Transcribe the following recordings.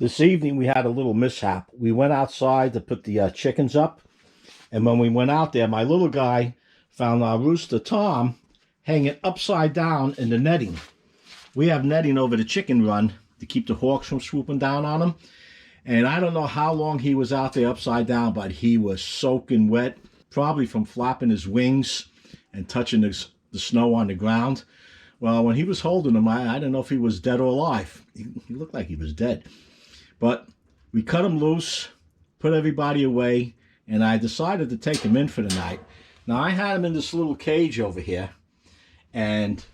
This evening we had a little mishap. We went outside to put the chickens up, and when we went out there, my little guy found our rooster Tom hanging upside down in the netting. We have netting over the chicken run to keep the hawks from swooping down on him. And I don't know how long he was out there upside down, but he was soaking wet, probably from flapping his wings and touching the snow on the ground. Well, when he was holding him, I didn't know if he was dead or alive. He looked like he was dead. But we cut him loose, put everybody away, and I decided to take him in for the night. Now, I had him in this little cage over here, and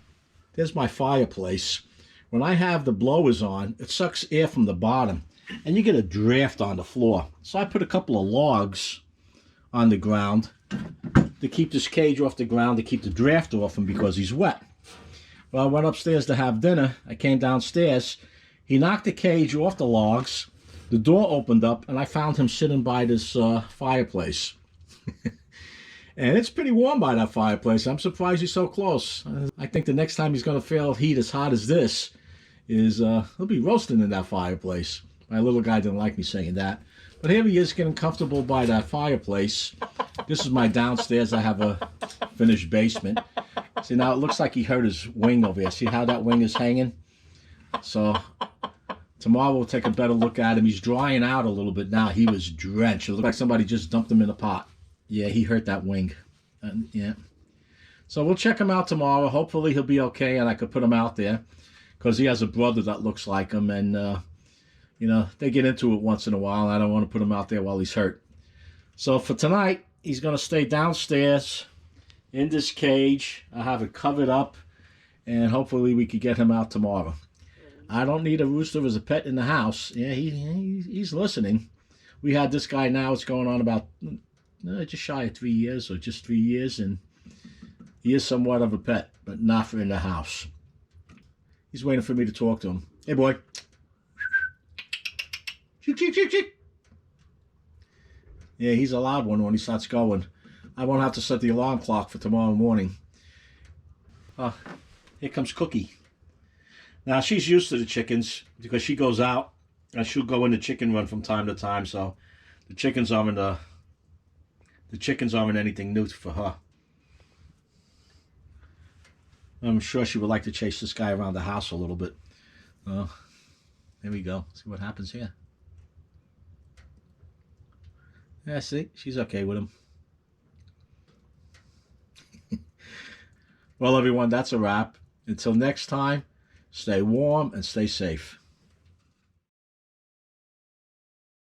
there's my fireplace. When I have the blowers on, it sucks air from the bottom, and you get a draft on the floor. So I put a couple of logs on the ground to keep this cage off the ground, to keep the draft off him because he's wet. Well, I went upstairs to have dinner. I came downstairs. He knocked the cage off the logs. The door opened up, and I found him sitting by this fireplace. And it's pretty warm by that fireplace. I'm surprised he's so close. I think the next time he's going to feel heat as hot as this is he'll be roasting in that fireplace. My little guy didn't like me saying that. But here he is getting comfortable by that fireplace. This is my downstairs. I have a finished basement. See, now it looks like he hurt his wing over here. See how that wing is hanging? So tomorrow we'll take a better look at him. He's drying out a little bit now. He was drenched. It looked like somebody just dumped him in a pot. Yeah, he hurt that wing. Yeah. So we'll check him out tomorrow. Hopefully he'll be okay and I could put him out there because he has a brother that looks like him. And, you know, they get into it once in a while. And I don't want to put him out there while he's hurt. So for tonight, he's going to stay downstairs in this cage. I have it covered up. And hopefully we could get him out tomorrow. I don't need a rooster as a pet in the house. Yeah, he's listening. We had this guy now. It's going on about just shy of 3 years or just 3 years. And he is somewhat of a pet, but not for in the house. He's waiting for me to talk to him. Hey, boy. Yeah, he's a loud one when he starts going. I won't have to set the alarm clock for tomorrow morning. Here comes Cookie. Now, she's used to the chickens because she goes out and she'll go in the chicken run from time to time. So the chickens aren't anything new for her. I'm sure she would like to chase this guy around the house a little bit. There we go. See what happens here. Yeah, see, she's okay with him. Well, everyone, that's a wrap. Until next time, stay warm and stay safe.